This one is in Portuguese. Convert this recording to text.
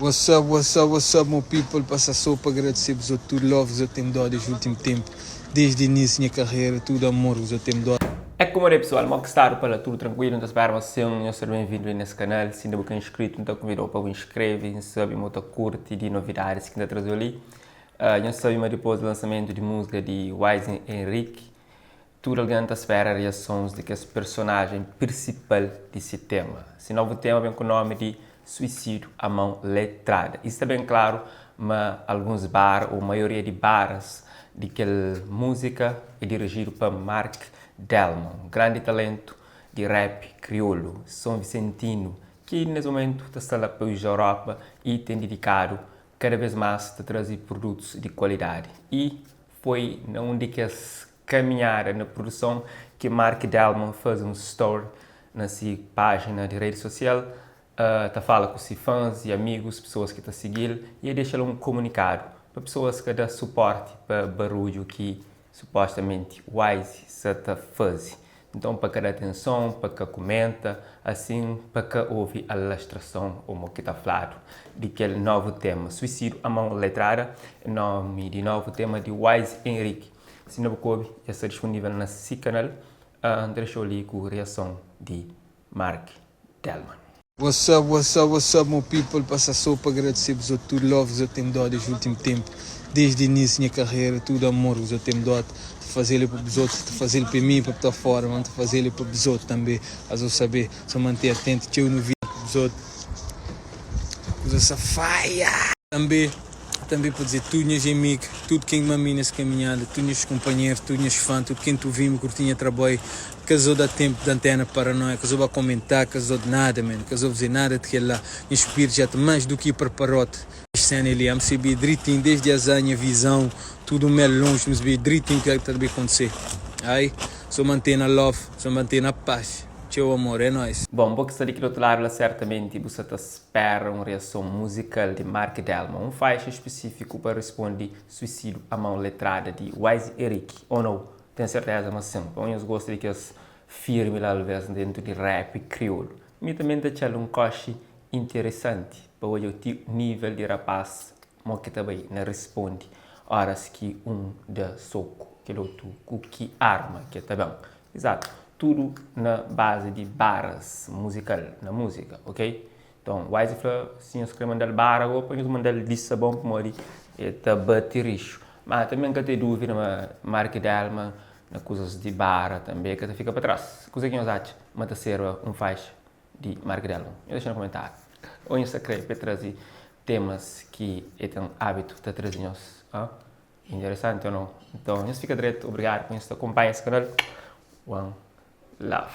What's up, meu people? Passa só para agradecer-vos a tudo, love-vos a tem dado desde o último tempo, desde o início da minha carreira, tudo amor-vos a tem dado. É como é pessoal, mal que está para tudo tranquilo, então espero você ser bem-vindo nesse canal. Se ainda não é inscrito, então convido para você inscrever, sabe, muito curte de novidades que ainda traz ali. Eu sabe, mas depois do lançamento de música de Wise Henrique, tudo alguém está espera reações de que esse personagem principal desse tema. Esse novo tema vem com o nome de Suicídio à Mão Letrada. Isso está bem claro, mas alguns bares, ou a maioria de bares, daquela música é dirigido para Mark Delmon, grande talento de rap crioulo, São Vicentino, que nesse momento está lá pela Europa e tem dedicado cada vez mais a trazer produtos de qualidade. E foi numa dessas caminhadas na produção que Mark Delmon fez um story na sua página de rede social, tá fala com seus fãs e amigos, pessoas que estão seguindo, e deixa um comunicado para pessoas que dão suporte para barulho que supostamente Wise está fazendo. Então, para cada atenção, para que comenta, assim, para que ouve a ilustração, como que está falado, daquele novo tema, Suicídio à Mão Letrada, nome de novo tema de Wise Henrique. Se não coube, já está disponível nesse canal. Deixa eu ler com a reação de Mark Delmon. What's up, meu people? Passa só para agradecer-vos a tudo, love-vos a tem dado desde o último tempo, desde o início da minha carreira, tudo amor-vos a tem dado. Fazer para os outros, fazer para mim, para estar fora, fazer para os outros também. Mas eu saber, só manter atento, que eu não vi para os outros. Coisa safaia! Também para dizer, tudo meus amigos, tudo quem me amina nessa caminhada, tudo meus companheiros, tudo meus fãs, tudo quem tu viu, curtinha trabalho, casou dá tempo de antena para nós, casou vai comentar, casou de nada, mano, casou dizer nada de que lá, meu espírito já está mais do que preparado. Este ano ele me sabia direitinho, desde a minha visão, tudo mel longe, me sabia direitinho o que está a acontecer. Aí, só manter na love, só manter na paz. Tchau, amor, é nóis. Bom, porque está aqui do outro lado, certamente você espera uma reação musical de Mark Delmon, um faixa específico para responder Suicídio à Mão Letrada de Wise Henrique, ou não? Tenho certeza, mas sim, eu gosto de que as firme lá dentro de rap crioulo. E também deixar um coche interessante para o nível de rapaz, mas que também não responde horas que dá soco, que o outro que arma, que tá bom. Exato. Tudo na base de barras musical, na música, ok? Então, Wise falou, sim, eu escrevo mandar barra, ou põe os mandar Lissabon para morrer, e tá batericho. Mas também que tem dúvida, mas Mark Delmon, na coisas de barra também, que fica para trás. Coisa que eu acho, mas serve um faixa de Mark Delmon. Eu deixo no comentário. Ou em secreto, para trazer temas que têm hábito de trazer interessante ou não? Então, isso fica direto. Obrigado por acompanhar esse canal. One love.